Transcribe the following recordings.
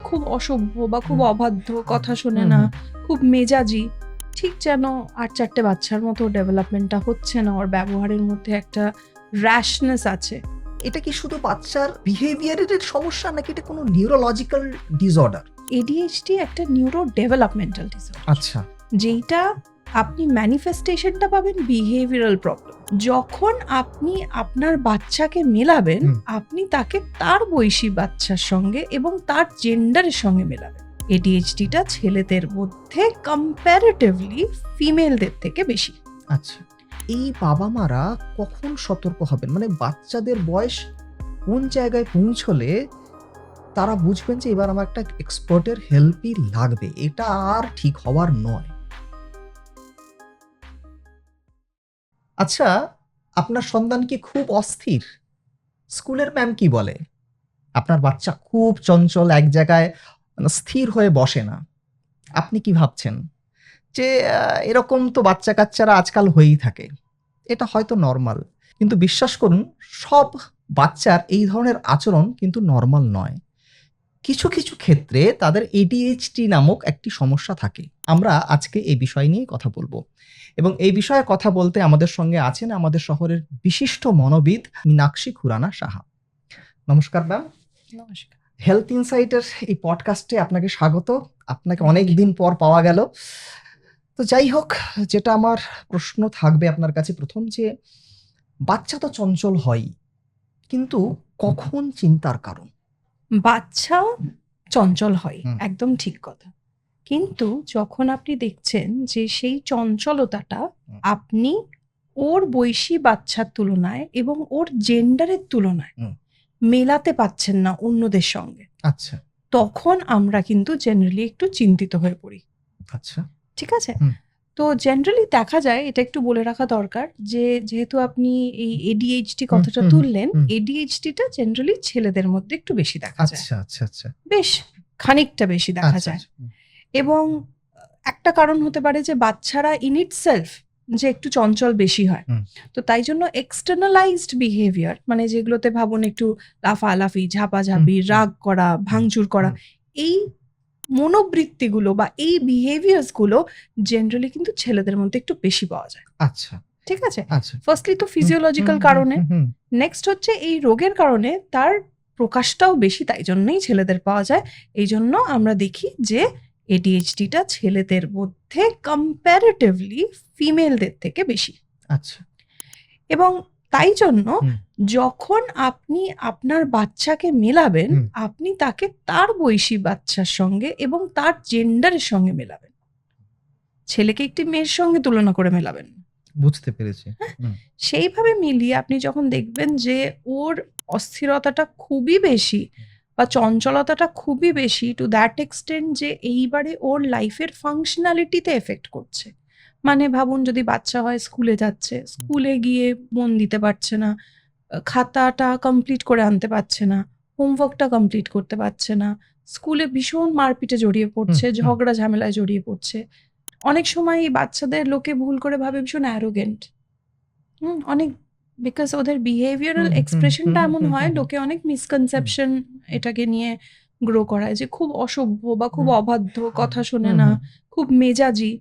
খুব অসভ্য বা খুব অবাধ্য, কথা শোনে না, খুব মেজাজি, ঠিক যেন ৮-৪টে বাচ্চার মতো ডেভেলপমেন্টটা হচ্ছে না, ওর ব্যবহারের মধ্যে একটা র্যাশনেস আছে। এটা কি শুধু বাচ্চার বিহেভিয়ারের সমস্যা নাকি এটা কোনো নিউরোলজিক্যাল ডিসঅর্ডার? ADHD একটা নিউরো ডেভেলপমেন্টাল ডিসঅর্ডার, আচ্ছা, যেইটা আপনি ম্যানিফেস্টেশনটা পাবেন বিহেভিয়ারাল প্রবলেম। যখন আপনি আপনার বাচ্চাকে মেলাবেন, আপনি তাকে তার বয়সী বাচ্চার সঙ্গে এবং তার জেন্ডারের সঙ্গে মেলাবেন। ADHDটা ছেলেদের মধ্যে কম্প্যারেটিভলি ফিমেলদের থেকে বেশি। আচ্ছা। এই বাবা মারা কখন সতর্ক হবেন? মানে বাচ্চাদের বয়স কোন জায়গায় পৌঁছলে তারা বুঝবেন যে এবার আমার একটা এক্সপার্টের হেল্পই লাগবে, এটা আর ঠিক হওয়ার নয়? আচ্ছা, আপনার সন্তান কি খুব অস্থির? স্কুলের ম্যাম কি বলে? আপনার বাচ্চা খুব চঞ্চল, এক জায়গায় স্থির হয়ে বসে না। আপনি কি ভাবছেন? যে এরকম তো বাচ্চা-কাচ্চারা আজকাল হয়েই থাকে। এটা হয়তো নরমাল। কিন্তু বিশ্বাস করুন, সব বাচ্চার এই ধরনের আচরণ কিন্তু নরমাল নয়। কিছু, কিছু ক্ষেত্রে তাদের ADHD নামক একটি সমস্যা থাকে। আমরা আজকে এই বিষয় নিয়েই কথা বলব। এবং এই বিষয়ে কথা বলতে আমাদের সঙ্গে আছেন আমাদের শহরের বিশিষ্ট মনোবিদ মীনাক্ষী খুরানা সাহা। নমস্কার ম্যাম। নমস্কার। হেলথ ইনসাইটের এই পডকাস্টে আপনাকে স্বাগত। আপনাকে অনেকদিন পর পাওয়া গেল। তো যাই হোক, যেটা আমার প্রশ্ন থাকবে আপনার কাছে প্রথম, যে বাচ্চা তো চঞ্চল হয়ই, কিন্তু কখন চিন্তার কারণ? বাচ্চা চঞ্চল হয়, হুম। একদম ঠিক কথা। কিন্তু যখন আপনি দেখছেন যে সেই চঞ্চলতাটা আপনি ওর বয়সী বাচ্চার তুলনায় এবং ওর জেন্ডারের তুলনায় মেলাতে পাচ্ছেন না অন্যদের সঙ্গে, আচ্ছা, তখন আমরা কিন্তু জেনারেলি একটু চিন্তিত হয়ে পড়ি। আচ্ছা। ঠিক আছে? তো জেনারেলি দেখা যায়, এটা একটু বলে রাখা দরকার যে যেহেতু আপনি এই ADHD কথাটা তুললেন, ADHDটা জেনারেলি ছেলেদের মধ্যে একটু বেশি দেখা যায়, আচ্ছা, আচ্ছা, আচ্ছা। বেশ খানিকটা বেশি দেখা আচ্ছা, যায়। আচ্ছা। এবং একটা কারণ হতে পারে যে বাচ্চারা ইন ইটসেলফ যে একটু চঞ্চল বেশি হয়, তো তাই জন্য এক্সটার্নালাইজড বিহেভিয়ার, মানে যেগুলোতে ভাবুন একটু লাফালাফি, ঝাপাঝাপি, রাগ করা, ভাঙচুর করা, এই মনোবৃত্তিগুলো বা এই বিহেভিয়ার্স গুলো জেনারেলি কিন্তু ছেলেদের মধ্যে একটু বেশি পাওয়া যায়। আচ্ছা, ঠিক আছে? আচ্ছা। ফার্স্টলি তো ফিজিওলজিক্যাল কারণে, নেক্সট হচ্ছে এই রোগের কারণে তার প্রকাশটাও বেশি, তাই জন্যই ছেলেদের পাওয়া যায়। এই জন্য আমরা দেখি যে ADHDটা ছেলেদের মধ্যে কম্প্যারেটিভলি ফিমেলদের থেকে বেশি। আচ্ছা। এবং তাই জন্য যখন আপনি আপনার বাচ্চাকে মেলাবেন, আপনি তাকে তার বয়সী বাচ্চার সঙ্গে এবং তার জেন্ডারের সঙ্গে মেলাবেন। ছেলেকে একটি মেয়ের সঙ্গে তুলনা করে মেলাবেন। বুঝতে পেরেছি। সেইভাবে মিলিয়ে আপনি যখন দেখবেন যে ওর অস্থিরতাটা খুবই বেশি বা চঞ্চলতাটা খুবই বেশি, টু দ্যাট এক্সটেন্ট যে এইবারে ওর লাইফের ফাংশনালিটিতে এফেক্ট করছে। মানে ভাবুন, যদি বাচ্চা হয়, স্কুলে যাচ্ছে, স্কুলে গিয়ে মন দিতে পারছে না, খাতাটা কমপ্লিট করে আনতে পারছে না, হোমওয়ার্কটা কমপ্লিট করতে পারছে না, স্কুলে ভীষণ মারপিটে জড়িয়ে পড়ছে, ঝগড়া ঝামেলায় জড়িয়ে পড়ছে। অনেক সময় এই বাচ্চাদের লোকে ভুল করে ভাবে ভীষণ অ্যারোগেন্ট। অনেক, বিকজ ওদের বিহেভিয়ারাল এক্সপ্রেশনটা এমন হয়, লোকে অনেক মিসকনসেপশন এটাকে নিয়ে গ্রো করায় যে খুব অসভ্য বা খুব অবাধ্য, কথা শোনে না, খুব মেজাজি।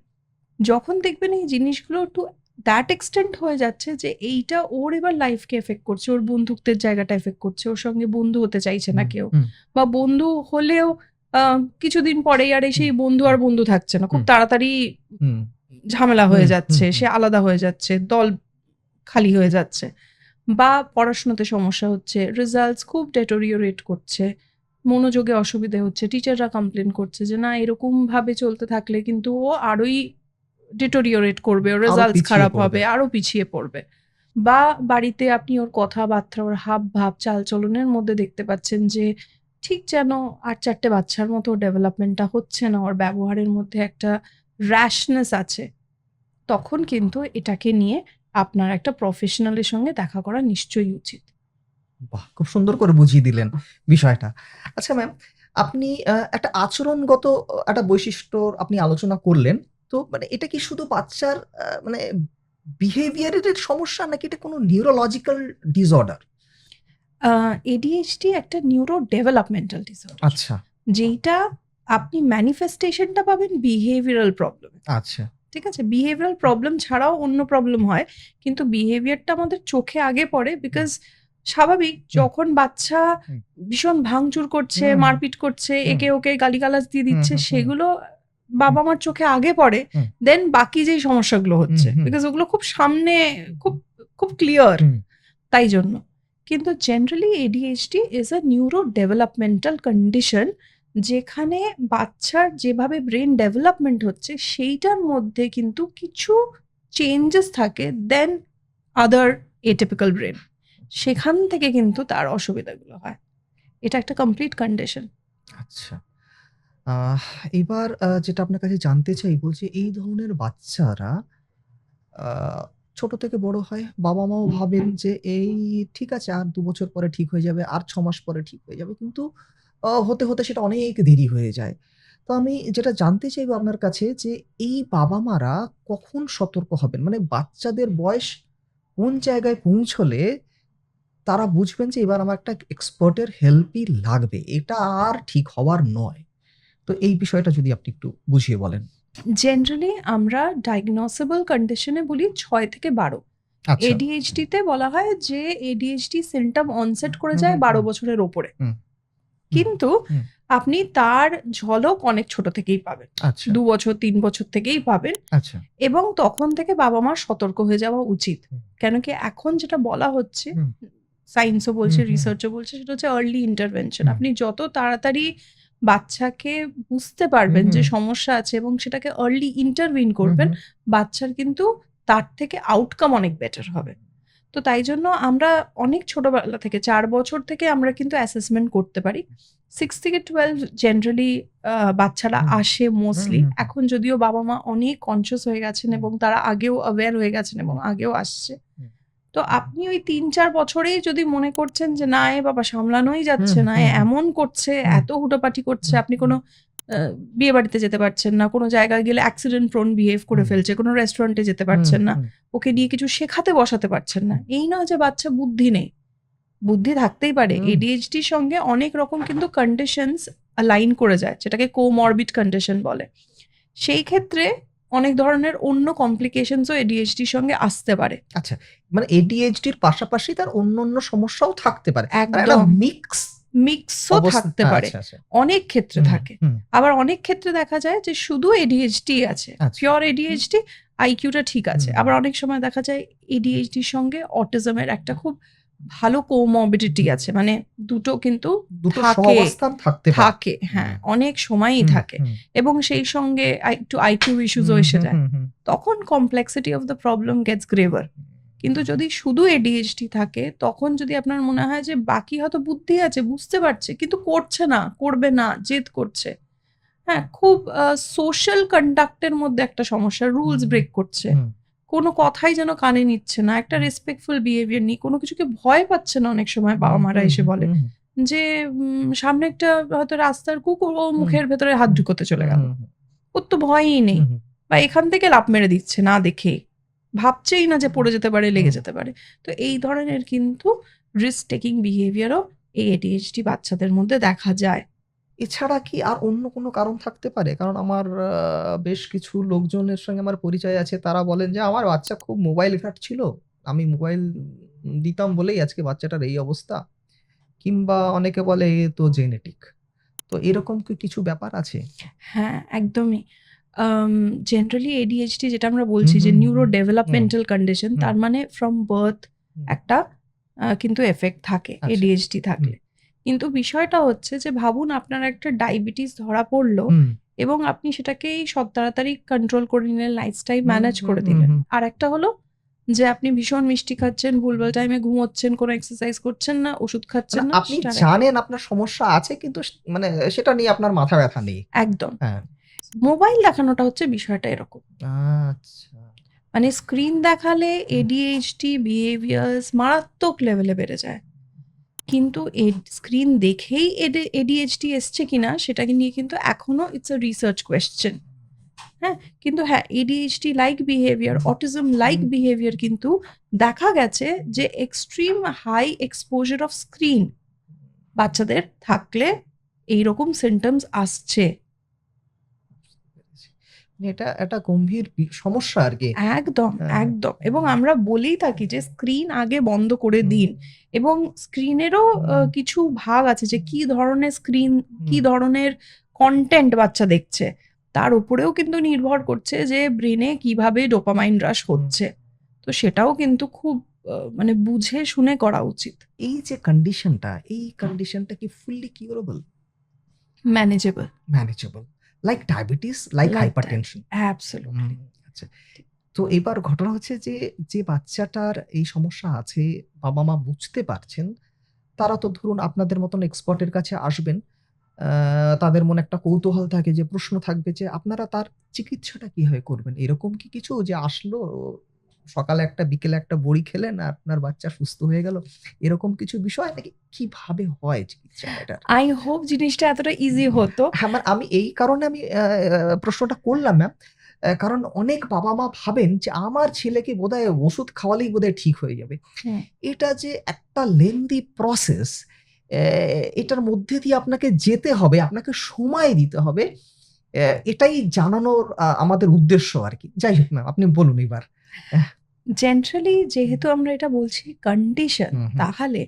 যখন দেখবেন এই জিনিসগুলো টু দ্যাট এক্সটেন্ট হয়ে যাচ্ছে যে এইটা ওর এবার লাইফকে এফেক্ট করছে, ওর বন্ধুত্বের জায়গাটা এফেক্ট করছে, ওর সঙ্গে বন্ধু হতে চাইছে না কেউ, বা বন্ধু হলেও কিছুদিন পরেই আর সেই বন্ধু আর বন্ধু থাকছে না, খুব তাড়াতাড়ি ঝামেলা হয়ে যাচ্ছে, সে আলাদা হয়ে যাচ্ছে, দল খালি হয়ে যাচ্ছে, বা পড়াশোনাতে সমস্যা হচ্ছে, রেজাল্টস খুব ডেটোরিওরেট করছে, মনোযোগে অসুবিধে হচ্ছে, টিচাররা কমপ্লেন করছে যে না এরকম ভাবে চলতে থাকলে কিন্তু ও আরোই ডিটোরিওরেট করবে, ওর রেজাল্টস খারাপ হবে, আরো পিছিয়ে পড়বে। বা বাড়িতে আপনি ওর কথাবার্তা, ওর হাব ভাব, চাল চলনের মধ্যে দেখতে পাচ্ছেন যে ঠিক যেন ৮-৪টে বাচ্চার মতো ডেভেলপমেন্টটা হচ্ছে না, ওর ব্যবহারের মধ্যে একটা র্যাশনেস আছে, তখন কিন্তু এটাকে নিয়ে আপনার একটা প্রফেশনালের সঙ্গে দেখা করা নিশ্চয়ই উচিত। বাহ, খুব সুন্দর করে বুঝিয়ে দিলেন বিষয়টা। আচ্ছা ম্যাম, আপনি একটা আচরণগত একটা বৈশিষ্ট্য আপনি আলোচনা করলেন। তো মানে এটা কি শুধু বাচ্চার মানে বিহেভিয়ারের সমস্যা নাকি এটা কোনো নিউরোলজিক্যাল ডিসঅর্ডার? ADHD একটা নিউরো ডেভেলপমেন্টাল ডিসঅর্ডার, আচ্ছা। যেইটা আপনি ম্যানিফেস্টেশনটা পাবেন বিহেভিয়ারাল প্রবলেম। আচ্ছা। ঠিক আছে? বিহেভিয়ারাল প্রবলেম ছাড়াও অন্য প্রবলেম হয়। কিন্তু বিহেভিয়ারটা আমাদের চোখে আগে পড়ে বিকজ স্বাভাবিক যখন বাচ্চা হুম। ভীষণ ভাঙচুর করছে, হুম, হুম। মারপিট করছে, হুম। একে ওকে গালিগালাজ দিয়ে দিচ্ছে, হুম, হুম, হুম। সেগুলো বাবা-মার চোখে আগে পড়ে। হুম। দেন বাকি যেই সমস্যাগুলো হচ্ছে। হুম। বিকজ ওগুলো খুব সামনে খুব, খুব ক্লিয়ার। হুম। তাই জন্য। কিন্তু generally ADHD is a neuro developmental condition, যেখানে বাচ্চার যেভাবে ব্রেন ডেভেলপমেন্ট হচ্ছে সেইটার মধ্যে কিন্তু কিছু চেঞ্জেস থাকে দেন আদার এটিপিক্যাল ব্রেন। সেখান থেকে কিন্তু তার অসুবিধাগুলো হয়। এটা একটা কমপ্লিট কন্ডিশন। আচ্ছা। আহ এবার যেটা আপনার কাছে জানতে চাইবো যে এই ধরনের বাচ্চারা আ ছোট থেকে বড় হয়। বাবা-মাও ভাবেন যে এই ঠিক আছে আর ২ বছর পরে ঠিক হয়ে যাবে, আর ৬ মাস পরে ঠিক হয়ে যাবে। কিন্তু হতে, হতে সেটা অনেক দেরি হয়ে যায়। তো আমি যেটা জানতে চাইবো আপনার কাছে যে এই বাবা-মারা কখন সতর্ক হবেন? মানে বাচ্চাদের বয়স কোন জায়গায় পৌঁছলে তারা বুঝবেন যে এবার আমার একটা এক্সপার্টের হেল্পই লাগবে। এটা আর ঠিক হওয়ার নয়। তো এই বিষয়টা যদি আপনি একটু বুঝিয়ে বলেন। জেনারেলি আমরা ডায়াগনোসিবল কন্ডিশনে বলি ৬ থেকে ১২। আচ্ছা। ADHD তে বলা হয় যে ADHD সিম্পটম অনসেট করে হুম, যায় হুম, ১২ হুম, বছরের ওপরে। হুম, হুম, কিন্তু হুম। আপনি তার ঝলক অনেক ছোট থেকেই পাবেন। আচ্ছা, ২ বছর ৩ বছর থেকেই পাবেন আচ্ছা। এবং তখন থেকে বাবা-মার সতর্ক হয়ে যাওয়া উচিত। হুম, কেন কি এখন যেটা বলা হচ্ছে, হুম, সায়েন্সও হুম, বলছে, হুম, রিসার্চও বলছে, সেটা হচ্ছে আর্লি ইন্টারভেনশন। হুম, আপনি যত তাড়াতাড়ি বাচ্চাকে বুঝতে হুম, পারবেন যে হুম, সমস্যা আছে এবং সেটাকে আর্লি ইন্টারভিন হুম, করবেন, হুম, বাচ্চার কিন্তু তার থেকে আউটকাম অনেক বেটার হবে। তো তাই জন্য আমরা অনেক ছোটবেলা থেকে ৪ বছর থেকে আমরা কিন্তু অ্যাসেসমেন্ট করতে পারি। 6 থেকে 12 জেনারেলি বাচ্চারা হুম, আসে হুম, মোস্টলি। হুম, এখন যদিও বাবা-মা অনেক কনসিয়াস হয়ে গেছেন হুম, এবং তারা আগেও অ্যাওয়্যার হয়ে গেছেন এবং হুম, আগেও আসছে। হুম, তো আপনি ওই ৩-৪ বছরেই যদি মনে করছেন যে না এ বাবা সামলানোই হুম, যাচ্ছে না, এ হুম, হুম, এমন করছে, হুম, এত হুটোপাটি করছে, হুম, আপনি কোনো বিয়েবাড়িতে যেতে পারছেন না, কোনো জায়গায় গেলে অ্যাক্সিডেন্ট প্রোন বিহেভ করে হুম, ফেলছে, কোনো রেস্টুরেন্টে যেতে হুম, পারছেন না, হুম, ওকে নিয়ে কিছু শেখাতে বসাতে পারছেন না। হুম, এই নয় যে বাচ্চা বুদ্ধি নেই, বুদ্ধি থাকতেই পারে। হুম, ADHDর সঙ্গে অনেক রকম কিন্তু কন্ডিশনস অ্যালাইন করে যায়, যেটাকে কোমরবিড কন্ডিশন বলে। সেই ক্ষেত্রে অনেক ধরনের অন্য কমপ্লিকেশনসও ADHDর সঙ্গে আসতে পারে। আচ্ছা। মানে ADHD র পাশাপাশি তার অন্যান্য সমস্যাও থাকতে পারে। মানে একটা একদম। মিক্স মিক্সও অবস্থা থাকতে পারে। আচ্ছা, আচ্ছা। অনেক ক্ষেত্রে হুম, থাকে। হুম, আবার অনেক ক্ষেত্রে দেখা যায় যে শুধু ADHD আছে। আচ্ছা। পিওর ADHD, আইকিউটা ঠিক আছে। হুম, আবার অনেক সময় দেখা যায় ADHDর সঙ্গে অটিজমের একটা খুব ভালো কোমরবিডিটি আছে। মানে দুটো কিন্তু দুটো থাকে, সহাবস্থান থাকতে পারে। থাকে। হ্যাঁ, হুম, অনেক সময়ই হুম, থাকে। হুম, এবং সেই সঙ্গে একটু আইকিউ ইস্যুসও হুম, এসে হুম, যায়। হুম, হুম। তখন complexity of the problem gets graver. কিন্তু যদি শুধু ADHD থাকে, তখন যদি আপনার মনে হয় যে বাকি হয়তো বুদ্ধি আছে, বুঝতে পারছে, কিন্তু করছে না, করবে না, জেদ করছে। হ্যাঁ? খুব সোশ্যাল কন্ডাক্ট এর মধ্যে একটা সমস্যা, রুলস হুম, ব্রেক করছে। হুম, কোনো কথাই যেন কানে নিচ্ছে না, একটা হুম, রেসপেক্টফুল বিহেভিয়ার নেই, কোনো কিছুকে ভয় পাচ্ছে না অনেক সময় হুম, বাবা-মারা হুম, এসে বলে হুম, যে, সামনে একটা হয়তো রাস্তার কুকুর, ও হুম, মুখের ভেতরে হাত হুম, ঢুকোতে চলে হুম, গেল। হুম, ওর তো ভয়ই নেই। হুম, হুম, বা এখান থেকে লাফ মেরে দিচ্ছে না দেখেই। ভাবছেই না যে পড়ে যেতে পারে, লেগে হুম। যেতে পারে। তো এই ধরনের কিন্তু রিস্ক টেকিং বিহেভিয়ারও এই ADHD বাচ্চাদের মধ্যে দেখা যায়। এছাড়া কি আর অন্য কোনো কারণ থাকতে পারে? কারণ আমার বেশ কিছু লোকজনের সঙ্গে আমার পরিচয় আছে। তারা বলেন যে, "আমার বাচ্চা খুব মোবাইল ঘাঁটছিল। আমি মোবাইল দিতাম বলেই আজকে বাচ্চাটার এই অবস্থা।" কিংবা অনেকে বলে, "এ তো জেনেটিক।" তো এরকম কি কিছু ব্যাপার আছে? হ্যাঁ, একদমই। আম জেনারেলি ADHD যেটা আমরা হুম, বলছি যে হুম, নিউরো হুম, হুম, ডেভেলপমেন্টাল কন্ডিশন, হুম, তার মানে ফ্রম বার্থ হুম। একটা কিন্তু এফেক্ট থাকে আচ্ছা। ADHD হুম, থাকলে। কিন্তু বিষয়টা হচ্ছে যে ভাবুন আপনার একটা ডায়াবেটিস ধরা পড়ল হুম, এবং আপনি সেটাকেই তাড়াতাড়ি কন্ট্রোল করে নিলেন, লাইফস্টাইল হুম, ম্যানেজ হুম, করে হুম, দিলেন। হুম। আরেকটা হলো যে আপনি ভীষণ মিষ্টি খাচ্ছেন, ভুলভাল টাইমে ঘুমোচ্ছেন, কোনো এক্সারসাইজ করছেন না, ওষুধ মানে খাচ্ছেন না, আপনি সেটা আরেকটা। জানেন আপনার সমস্যা আছে কিন্তু মানে সেটা নিয়ে আপনার মাথা ব্যাথা নেই। একদম। হ্যাঁ। মোবাইল দেখানোটা হচ্ছে বিষয়টা এরকম। আচ্ছা। মানে স্ক্রিন দেখালে হুম, ADHD বিহেভিয়ার্স মারাত্মক লেভেলে বেড়ে যায়। কিন্তু স্ক্রিন দেখেই ADHD এসছে কিনা সেটাকে নিয়ে কিন্তু এখনো ইটস আ রিসার্চ কোয়েশ্চেন। হ্যাঁ? কিন্তু হ্যাঁ, ADHD like behaviour, autism like behaviour কিন্তু দেখা গেছে যে extreme high exposure of screen বাচ্চাদের থাকলে এইরকম সিমটমস আসছে। মানে এটা একটা গম্ভীর সমস্যা আর কি। একদম, হ্যাঁ, একদম। এবং আমরা বলেই থাকি যে স্ক্রিন আগে বন্ধ করে দিন। এবং স্ক্রিনেরও কিছু ভাগ আছে যে কি ধরনের স্ক্রিন, কি ধরনের কনটেন্ট বাচ্চা দেখছে। তার উপরেও কিন্তু নির্ভর করছে যে ব্রেনে কিভাবে ডোপামাইন রাশ হচ্ছে। তো সেটাও কিন্তু খুব মানে বুঝে শুনে করা উচিত। এই যে এই কন্ডিশনটা কি fully curable? Manageable. Manageable? Like diabetes, like like that. Hypertension? Absolutely. আচ্ছা। তো এবার ঘটনা হচ্ছে যে, যে বাচ্চাটার এই সমস্যা আছে, বাবা-মা বুঝতে পারছেন, তারা তো ধরুন আপনাদের মতন এক্সপার্ট এর কাছে আসবেন। আ তাদের মনে একটা কৌতূহল থাকে, যে প্রশ্ন থাকবে যে আপনারা তার চিকিৎসাটা কিভাবে করবেন? এরকম কি কিছু যে আসলো, সকালে একটা বিকেলে একটা বড়ি খেলেন আর আপনার বাচ্চা সুস্থ হয়ে গেল? এরকম কিছু বিষয়, নাকি কিভাবে হয় চিকিৎসাটা এটার? আই হোপ জিনিসটা এতটা ইজি হতো। হ্যাঁ, মানে আমি এই কারণে আমি প্রশ্নটা করলাম ম্যাম। কারণ অনেক বাবা-মা ভাবেন যে আমার ছেলেকে বোধহয় ওষুধ খাওয়ালেই বোধহয় ঠিক হয়ে যাবে। হুম। এটা যে একটা লেংদি প্রসেস, এটার মধ্যে দিয়ে আপনাকে যেতে হবে, আপনাকে সময় দিতে হবে। এটাই জানানোর আমাদের উদ্দেশ্য আরকি। যাই হোক ম্যাম, আপনি বলুন এবার। অ্যাহ জেনারেলি যেহেতু আমরা এটা বলছি কন্ডিশন, হুম, হুম, তাহলে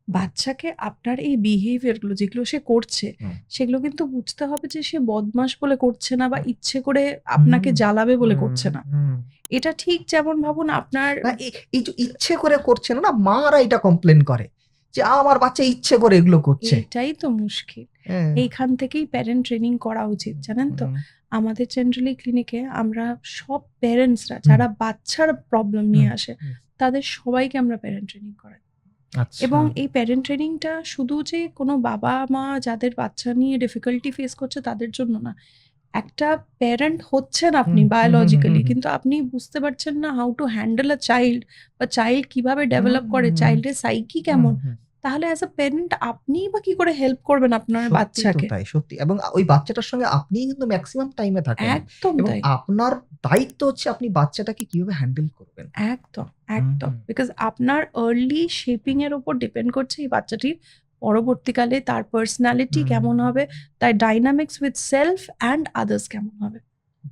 বাচ্চাকে আপনার এই বিহেভিয়ার গুলো যেগুলো সে করছে, হুম। সেগুলো কিন্তু বুঝতে হবে যে সে বদমাশ বলে করছে না বা ইচ্ছে করে আপনাকে জ্বালাবে বলে করছে না। হুম। এটা ঠিক যেমন ভাবুন আপনার না, এই যে ইচ্ছে করে করছে না, মারা এটা কমপ্লেইন করে যে আমার বাচ্চা ইচ্ছে করে এগুলো করছে। এটাই তো মুশকিল। হ্যাঁ। এইখান থেকেই প্যারেন্ট ট্রেনিং করা উচিত, জানেন তো? হুম, আমাদের জেনারেলি ক্লিনিকে আমরা সব প্যারেন্টসরা হুম, যারা বাচ্চার প্রবলেম নিয়ে হুম, আসে, হুম। তাদের সবাইকে আমরা প্যারেন্ট ট্রেনিং করাই। আচ্ছা। এবং এই প্যারেন্ট ট্রেনিংটা শুধু যে কোনো বাবা-মা যাদের বাচ্চা নিয়ে ডিফিকাল্টি ফেস করছে তাদের জন্য না। একটা প্যারেন্ট হচ্ছেন আপনি হুম, হুম, হুম, হুম, বায়োলজিক্যালি, হুম। কিন্তু আপনি বুঝতে পারছেন না how to handle a child, বা চাইল্ড কিভাবে ডেভেলপ করে, হুম, চাইল্ডের সাইকি হুম, কেমন। হুম। তাহলে অ্যাজ আ প্যারেন্ট আপনিই বা কি করে হেল্প করবেন আপনার সত্যিই তো বাচ্চাকে? তাই, সত্যি। এবং ওই বাচ্চাটার সঙ্গে আপনিই কিন্তু মেক্সিমাম টাইমে থাকেন। একদম এবং তাই। আপনার দায়িত্ব হচ্ছে আপনি বাচ্চাটাকে কিভাবে হ্যান্ডেল করবেন। একদম, হুম, একদম। হুম, বিকজ আপনার আর্লি শেপিং এর উপর ডিপেন্ড করছে এই বাচ্চাটির পরবর্তীকালে তার পার্সোনালিটি হুম। কেমন হবে, তার dynamics with self and others কেমন হবে।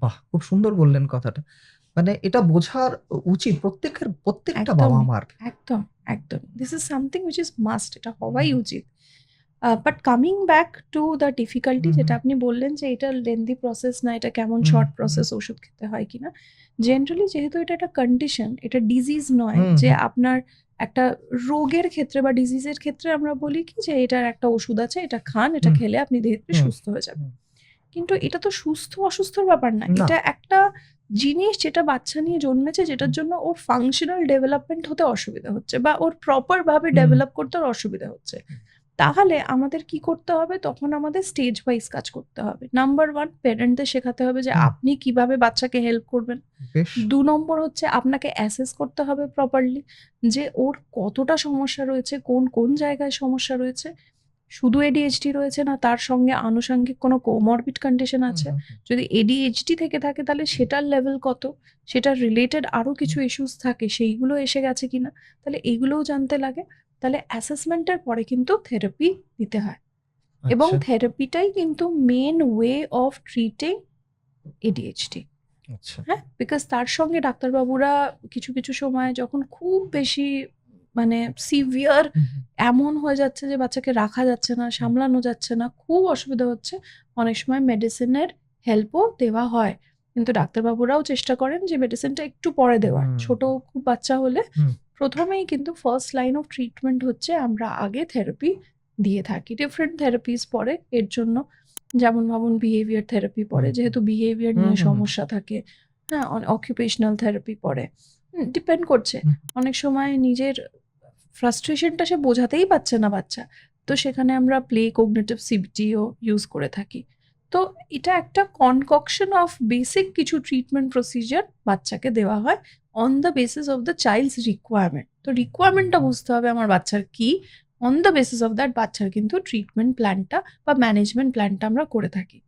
বাহ! খুব সুন্দর বললেন কথাটা। মানে এটা বোঝার উচিত প্রত্যেকটা একদমই, বাবা-মার। একদম, একদম। This is something which is must, এটা হওয়াই উচিত। But coming back to the difficulty, hmm, যেটা হুম, আপনি বললেন যে এটা লেন্দি প্রসেস না, এটা কেমন হুম, শর্ট হুম, প্রসেস, ওষুধ খেতে হয় কিনা। জেনারেলি যেহেতু এটা একটা কন্ডিশন, এটা ডিজিজ নয় হুম, যে হুম, আপনার একটা রোগের ক্ষেত্রে বা ডিজিজের ক্ষেত্রে আমরা বলি কি যে এটার একটা ওষুধ আছে, এটা খান, এটা হুম, খেলে আপনি ধীরে ধীরে হুম, সুস্থ হয়ে যাবেন। হুম। কিন্তু এটা তো সুস্থ অসুস্থর ব্যাপার না। না। এটা একটা জিনিস যেটা বাচ্চা নিয়ে জন্মেছে, যেটার জন্য ওর ফাংশনাল ডেভেলপমেন্ট হতে অসুবিধা হচ্ছে বা ওর প্রপার ভাবে হুম, ডেভেলপ করতে ওর অসুবিধা হচ্ছে। তাহলে আমাদের কি করতে হবে? তখন আমাদের স্টেজ ওয়াইজ কাজ করতে হবে। নাম্বার 1, প্যারেন্টদের শেখাতে হবে যে হুম, আপনি কিভাবে বাচ্চাকে হেল্প করবেন। বেশ। ২ নম্বর হচ্ছে আপনাকে অ্যাসেস করতে হবে প্রপারলি যে ওর কতটা সমস্যা রয়েছে, কোন, কোন জায়গায় সমস্যা রয়েছে। শুধু ADHD রয়েছে না, তার সঙ্গে আনুষঙ্গিক কোনো কোমরবিড কন্ডিশন হুম, আছে। হুম, হুম, যদি ADHD থেকে থাকে তাহলে সেটার লেভেল কত? সেটার রিলেটেড আরো কিছু হুম। ইস্যুস থাকে, সেইগুলো এসে গেছে কিনা? তাহলে এগুলোও জানতে লাগে। তাহলে অ্যাসেসমেন্টের পরে কিন্তু থেরাপি দিতে হয়। এবং আচ্ছা, থেরাপিটাই কিন্তু main way of treating ADHD। আচ্ছা। হ্যাঁ? বিকজ তার সঙ্গে ডাক্তারবাবুরা কিছু, কিছু সময় যখন খুব বেশি মানে সিভিয়ার হুম, হুম, এমন হয়ে যাচ্ছে যে বাচ্চাকে রাখা যাচ্ছে না, হুম, সামলানো যাচ্ছে না, খুব অসুবিধা হচ্ছে, অনেক সময় মেডিসিনের হেল্পও দেওয়া হয়। কিন্তু ডাক্তারবাবুরাও চেষ্টা করেন যে মেডিসিনটা একটু পরে দেওয়ার। হুম, ছোট খুব বাচ্চা হলে হুম, ১ম এই কিন্তু ফার্স্ট লাইন অফ ট্রিটমেন্ট হচ্ছে আমরা আগে থেরাপি দিয়ে থাকি। ডিফারেন্ট থেরাপিস পড়ে এর জন্য। যেমন ভাবুন বিহেভিয়ার থেরাপি পড়ে। হুম, যেহেতু বিহেভিয়ার হুম, নিয়ে হুম, হুম, সমস্যা থাকে। হ্যাঁ? অকুপেশনাল থেরাপি পড়ে। ডিপেন্ড করছে। হুম। অনেক সময় নিজের ফ্রাস্ট্রেশনটা সে বোঝাতেই পারছে না বাচ্চা। তো সেখানে আমরা প্লে কগনিটিভ সিবিটিও ইউজ করে থাকি। তো এটা একটা কনককশন অফ বেসিক কিছু ট্রিটমেন্ট প্রসিজার বাচ্চাকে দেওয়া হয় on the basis of the child's requirement. তো রিকোয়ারমেন্টটা বুঝতে হবে আমার বাচ্চার কি। On the basis of that বাচ্চার কিন্তু ট্রিটমেন্ট প্ল্যানটা বা ম্যানেজমেন্ট প্ল্যানটা আমরা করে থাকি।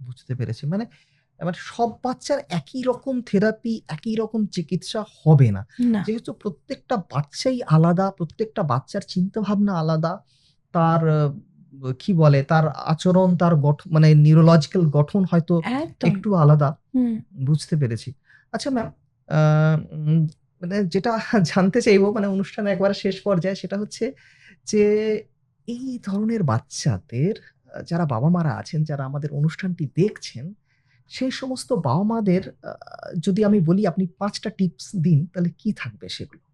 বুঝতে পেরেছি। মানে মানে সব বাচ্চার একই রকম থেরাপি, একই রকম চিকিৎসা হবে না। না। যেহেতু প্রত্যেকটা বাচ্চাই আলাদা, প্রত্যেকটা বাচ্চার চিন্তাভাবনা আলাদা। তার কি বলে তার আচরণ, তার গঠন মানে নিউরোলজিক্যাল গঠন হয়তো একদম। একটু আলাদা। হুম। বুঝতে পেরেছি। আচ্ছা ম্যাম, আ উম মানে যেটা জানতে চাইবো মানে অনুষ্ঠানের একেবারে শেষ পর্যায়ে সেটা হচ্ছে যে এই ধরনের বাচ্চাদের যারা বাবা-মারা আছেন, যারা আমাদের অনুষ্ঠানটি দেখছেন, সেই সমস্ত বাবা-মাদের যদি আমি বলি আপনি ৫ টা টিপস দিন তাহলে কি থাকবে সেগুলো?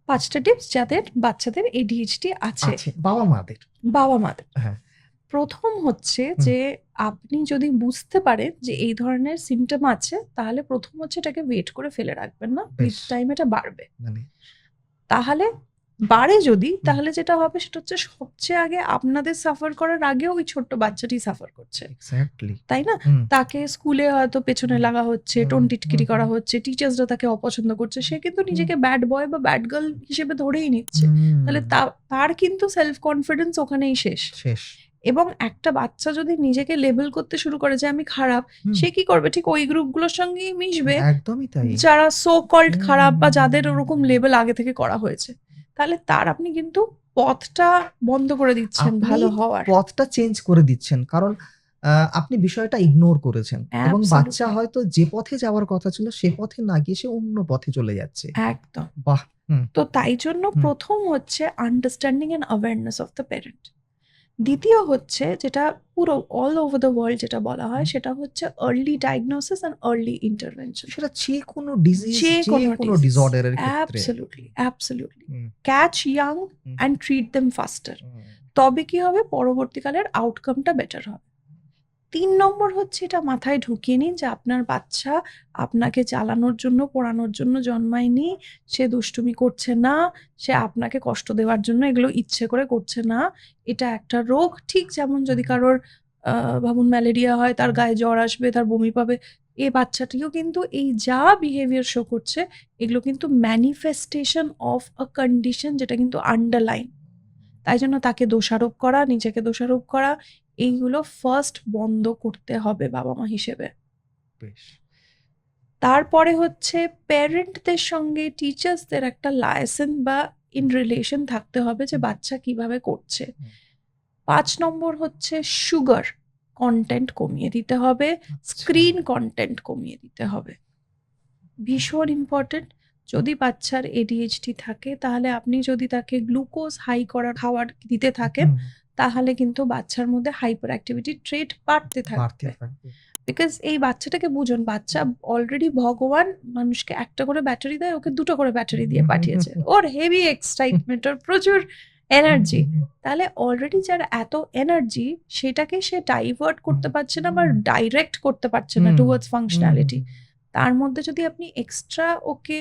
৫ টা টিপস যাদের বাচ্চাদের ADHD আছে, আছে বাবা-মাদের। বাবা-মাদের। হ্যাঁ। ১ম হচ্ছে হুম, যে আপনি যদি বুঝতে পারেন যে এই ধরনের সিম্পটম আছে, তাহলে ১ম হচ্ছে এটাকে ওয়েট করে ফেলে রাখবেন না। বেশ। উইথ টাইম এটা বাড়বে। মানে তাহলে বাড়ে যদি, হুম, তাহলে যেটা হবে সেটা হচ্ছে সবচেয়ে আগে আপনাদের সাফার করার আগেও ওই ছোট্ট বাচ্চাটি সাফার করছে। এক্সাক্টলি। তাই না? হুম, তাকে স্কুলে হয়তো পেছনে হুম, লাগা হচ্ছে, হুম, টোন-টিটকিরি হুম, করা হুম, হচ্ছে, টিচার্সরা তাকে অপছন্দ করছে। সে কিন্তু হুম, নিজেকে ব্যাড বয় বা ব্যাড গার্ল হিসেবে ধরেই নিচ্ছে। তাহলে হুম, তার কিন্তু সেলফ কনফিডেন্স ওখানেই শেষ। শেষ। এবং একটা বাচ্চা যদি নিজেকে লেবেল করতে শুরু করে যে আমি খারাপ, হুম, সে কি করবে? ঠিক ওই গ্রুপগুলোর সঙ্গেই মিশবে একদমই তাই। যারা সো কল্ড হুম, খারাপ বা যাদের হুম, ওরকম হুম। লেবেল আগে থেকে করা হয়েছে। তাহলে তার আপনি কিন্তু পথটা বন্ধ করে দিচ্ছেন আপনি ভালো হওয়ার। পথটা চেঞ্জ করে দিচ্ছেন। কারণ আপনি বিষয়টা ইগনোর করেছেন এবং বাচ্চা অ্যাবসোলিউটলি। হয়তো যে পথে যাওয়ার কথা ছিল সে পথে না গিয়ে সে অন্য পথে চলে যাচ্ছে। একদম। বাহ! হুম, তো তাই জন্য হুম, ১ম হচ্ছে understanding and awareness of the parent. ২য় হচ্ছে যেটা পুরো অল ওভার দ্য ওয়ার্ল্ড যেটা বলা হয় হুম। সেটা হচ্ছে early diagnosis and early intervention. সেটা যেকোনো ডিজিজ, যেকোনো যেকোনো ডিজিজ। ডিসঅর্ডার এর ক্ষেত্রে। Absolutely, absolutely. Hmm, catch young hmm, and treat them faster. Hmm. তবে কি হবে? পরবর্তীকালের আউটকামটা বেটার হবে। ৩ নম্বর হচ্ছে এটা মাথায় ঢুকিয়ে নিন যে আপনার বাচ্চা আপনাকে জ্বালানোর জন্য, পোড়ানোর জন্য জন্মায়নি। সে দুষ্টুমি করছে না। সে আপনাকে কষ্ট দেওয়ার জন্য এগুলো ইচ্ছে করে করছে না। এটা একটা রোগ। ঠিক যেমন যদি কারোর আ ভাবুন ম্যালেরিয়া হয়, তার গায়ে জ্বর আসবে, তার বমি পাবে। এ বাচ্চাটিও কিন্তু এই যা বিহেভিয়ার শো করছে, এগুলো কিন্তু ম্যানিফেস্টেশন অফ আ কন্ডিশন যেটা কিন্তু আন্ডারলাইন। তাই জন্য তাকে দোষারোপ করা, নিজেকে দোষারোপ করা, এইগুলো ফার্স্ট বন্ধ করতে হবে বাবা-মা হিসেবে। বেশ। তারপরে হচ্ছে প্যারেন্টদের সঙ্গে টিচার্সদের একটা লায়াসন বা ইন রিলেশন থাকতে হবে যে বাচ্চা কিভাবে করছে। হুম। ৫ নম্বর হচ্ছে সুগার কনটেন্ট কমিয়ে দিতে হবে, আচ্ছা। স্ক্রিন কনটেন্ট কমিয়ে দিতে হবে। ভীষণ ইম্পোর্টেন্ট। যদি বাচ্চার ADHD থাকে তাহলে আপনি যদি তাকে গ্লুকোজ হাই করা খাবার দিতে থাকেন, হুম, তাহলে কিন্তু বাচ্চার মধ্যে হাইপার অ্যাক্টিভিটি ট্রেট বাড়তে বাড়তে থাকবে। থাকবে। বিকজ এই বাচ্চাটাকে বুঝুন, বাচ্চা অলরেডি ভগবান মানুষকে একটা করে ব্যাটারি দেয়, ওকে ২ টো করে ব্যাটারি দিয়ে পাঠিয়েছে। ওর হেভি এক্সাইটমেন্ট, ওর প্রচুর এনার্জি। তাহলে অলরেডি যার এত এনার্জি সেটাকে সে ডাইভার্ট করতে পারছে না বা ডাইরেক্ট করতে পারছে না হুম, টুয়ার্ডস হুম, ফাংশনালিটি। হুম। তার মধ্যে যদি আপনি এক্সট্রা ওকে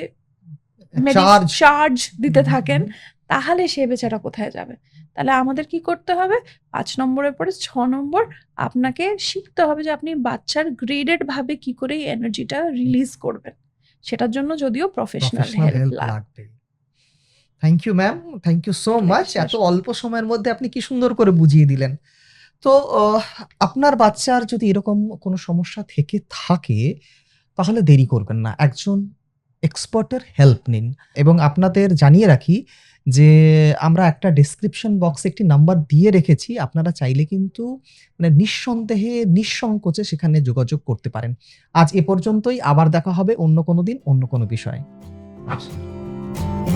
চার্জ। চার্জ দিতে হুম, থাকেন, হুম, তাহলে সে বেচারা কোথায় যাবে? তাহলে আমাদের কি করতে হবে? ৫ নম্বরের পরে ৬ নম্বর আপনাকে শিখতে হবে যে আপনি বাচ্চার গ্রেডেড ভাবে কি করে এই এনার্জিটা রিলিজ করবেন। সেটার জন্য যদিও প্রফেশনাল প্রফেশনাল হেল্প হেল্প লাগবে। Thank you ma'am. Thank you so much. Pleasure. এত অল্প সময়ের মধ্যে আপনি কি সুন্দর করে বুঝিয়ে দিলেন। তো আপনার বাচ্চার যদি এরকম কোনো সমস্যা থেকে থাকে, তাহলে দেরি করবেন না। একজন এক্সপার্টের হেল্প নিন এবং আপনাদের জানিয়ে রাখি যে আমরা একটা ডেসক্রিপশন বক্সে একটি নাম্বার দিয়ে রেখেছি। আপনারা চাইলে কিন্তু মানে নিঃসন্দেহে, নিঃসংকোচে সেখানে যোগাযোগ করতে পারেন। আজ এ পর্যন্তই। আবার দেখা হবে অন্য কোনো দিন, অন্য কোনো বিষয়ে। নমস্কার।